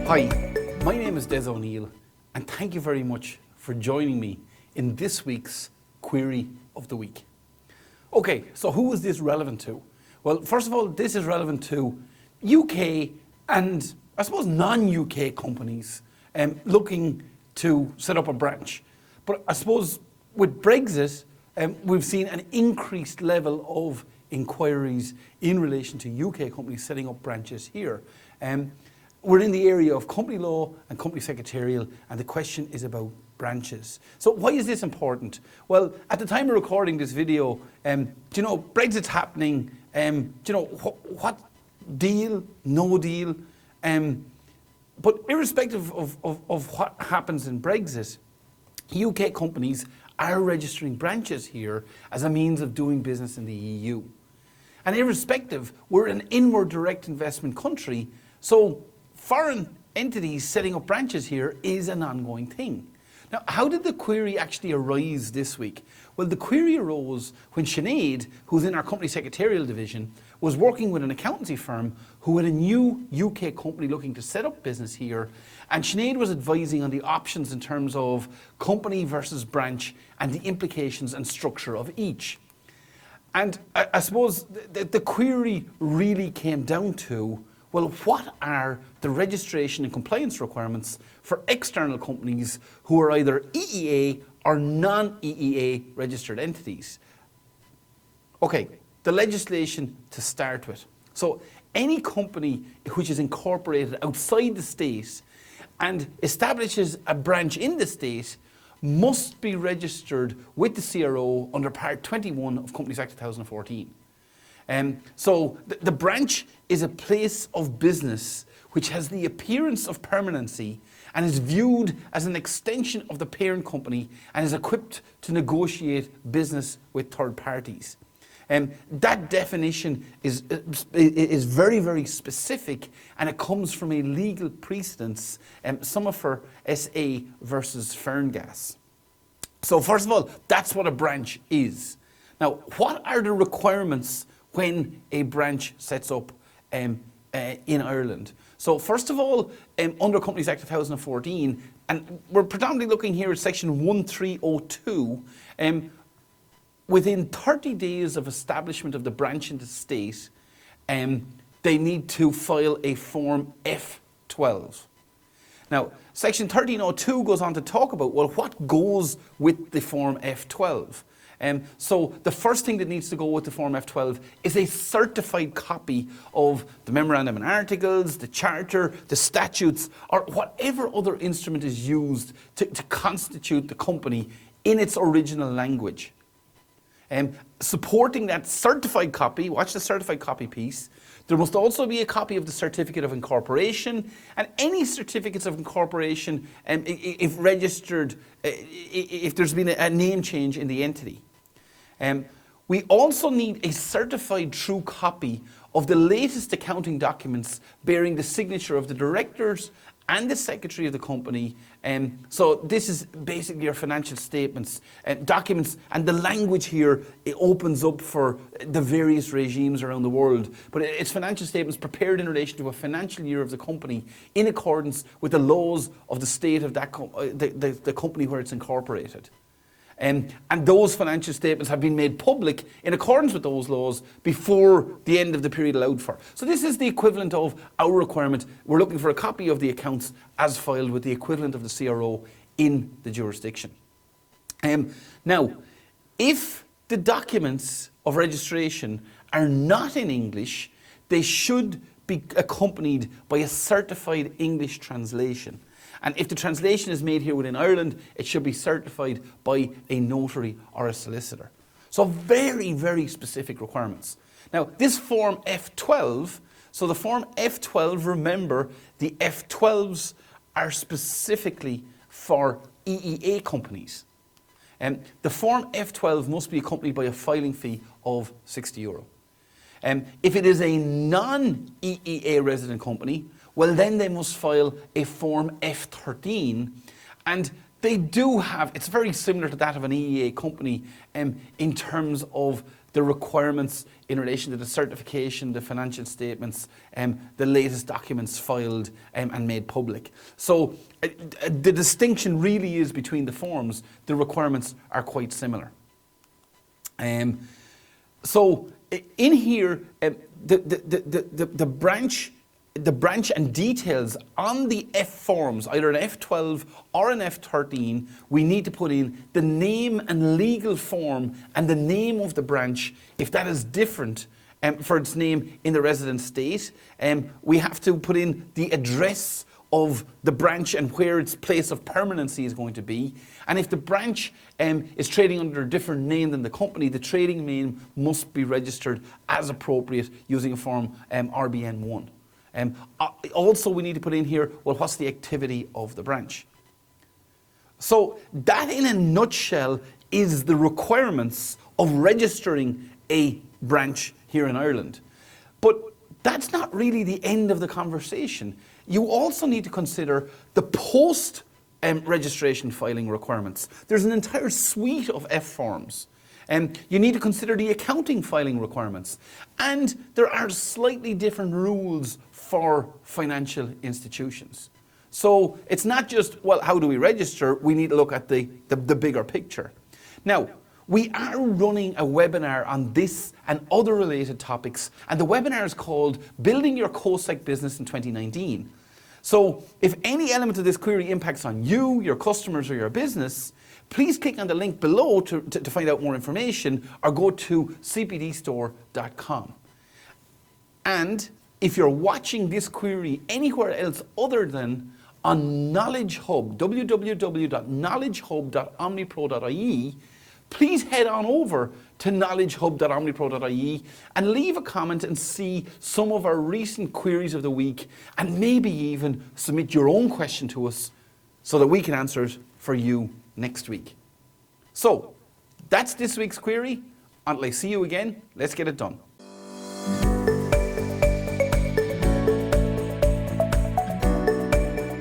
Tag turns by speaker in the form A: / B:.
A: Hi, my name is Des O'Neill, and thank you very much for joining me in this week's Query of the Week. Okay, so who is this relevant to? Well, first of all, this is relevant to UK and I suppose non-UK companies looking to set up a branch. But I suppose with Brexit, we've seen an increased level of inquiries in relation to UK companies setting up branches here. We're in the area of company law and company secretarial, and the question is about branches. So why is this important? Well, at the time of recording this video, Brexit's happening. What deal, no deal? But irrespective of what happens in Brexit, UK companies are registering branches here as a means of doing business in the EU. And irrespective, we're an inward direct investment country, so foreign entities setting up branches here is an ongoing thing. Now, how did the query actually arise this week? Well, the query arose when Sinead, who's in our company secretarial division, was working with an accountancy firm who had a new UK company looking to set up business here, and Sinead was advising on the options in terms of company versus branch and the implications and structure of each. And I suppose the query really came down to, well, what are the registration and compliance requirements for external companies who are either EEA or non-EEA registered entities? Okay, the legislation to start with. So any company which is incorporated outside the state and establishes a branch in the state must be registered with the CRO under Part 21 of Companies Act 2014. So the branch is a place of business which has the appearance of permanency and is viewed as an extension of the parent company and is equipped to negotiate business with third parties. That definition is very, very specific, and it comes from a legal precedence, Sommerfer SA versus Ferngas. So first of all, that's what a branch is. Now, what are the requirements when a branch sets up in Ireland? So first of all, under Companies Act 2014, and we're predominantly looking here at section 1302, within 30 days of establishment of the branch in the state, they need to file a Form F12. Now, section 1302 goes on to talk about, well, what goes with the Form F12? So the first thing that needs to go with the Form F12 is a certified copy of the Memorandum and Articles, the Charter, the statutes, or whatever other instrument is used to constitute the company in its original language. Supporting that certified copy, watch the certified copy piece, there must also be a copy of the Certificate of Incorporation, and any certificates of incorporation if registered, if there's been a name change in the entity. We also need a certified true copy of the latest accounting documents bearing the signature of the directors and the secretary of the company. So this is basically your financial statements, documents, and the language here, it opens up for the various regimes around the world. But it's financial statements prepared in relation to a financial year of the company in accordance with the laws of the state of that the company where it's incorporated. And those financial statements have been made public in accordance with those laws before the end of the period allowed for. So this is the equivalent of our requirement. We're looking for a copy of the accounts as filed with the equivalent of the CRO in the jurisdiction. Now, if the documents of registration are not in English, they should be accompanied by a certified English translation. And if the translation is made here within Ireland, it should be certified by a notary or a solicitor. So very, very specific requirements. Now, this Form F12, so the Form F12, remember, the F12s are specifically for EEA companies. The Form F12 must be accompanied by a filing fee of €60. If it is a non-EEA resident company, well, then they must file a Form F13, and they do have, it's very similar to that of an EEA company in terms of the requirements in relation to the certification, the financial statements, the latest documents filed and made public. So the distinction really is between the forms. The requirements are quite similar. So in here, the branch and details on the F forms, either an F12 or an F13, we need to put in the name and legal form and the name of the branch. If that is different for its name in the resident state, we have to put in the address of the branch and where its place of permanency is going to be. And if the branch is trading under a different name than the company, the trading name must be registered as appropriate using a form RBN1. Also, we need to put in here, well, what's the activity of the branch? So that, in a nutshell, is the requirements of registering a branch here in Ireland. But that's not really the end of the conversation. You also need to consider the post-registration filing requirements. There's an entire suite of F forms. You need to consider the accounting filing requirements. And there are slightly different rules for financial institutions. So it's not just, well, how do we register? We need to look at the bigger picture. Now, we are running a webinar on this and other related topics, and the webinar is called Building Your Qotw Business in 2019. So if any element of this query impacts on you, your customers, or your business, please click on the link below to find out more information, or go to cpdstore.com. And if you're watching this query anywhere else other than on Knowledge Hub, www.knowledgehub.omnipro.ie, please head on over to knowledgehub.omnipro.ie and leave a comment and see some of our recent queries of the week, and maybe even submit your own question to us so that we can answer it for you next week. So that's this week's query. Until I see you again, let's get it done.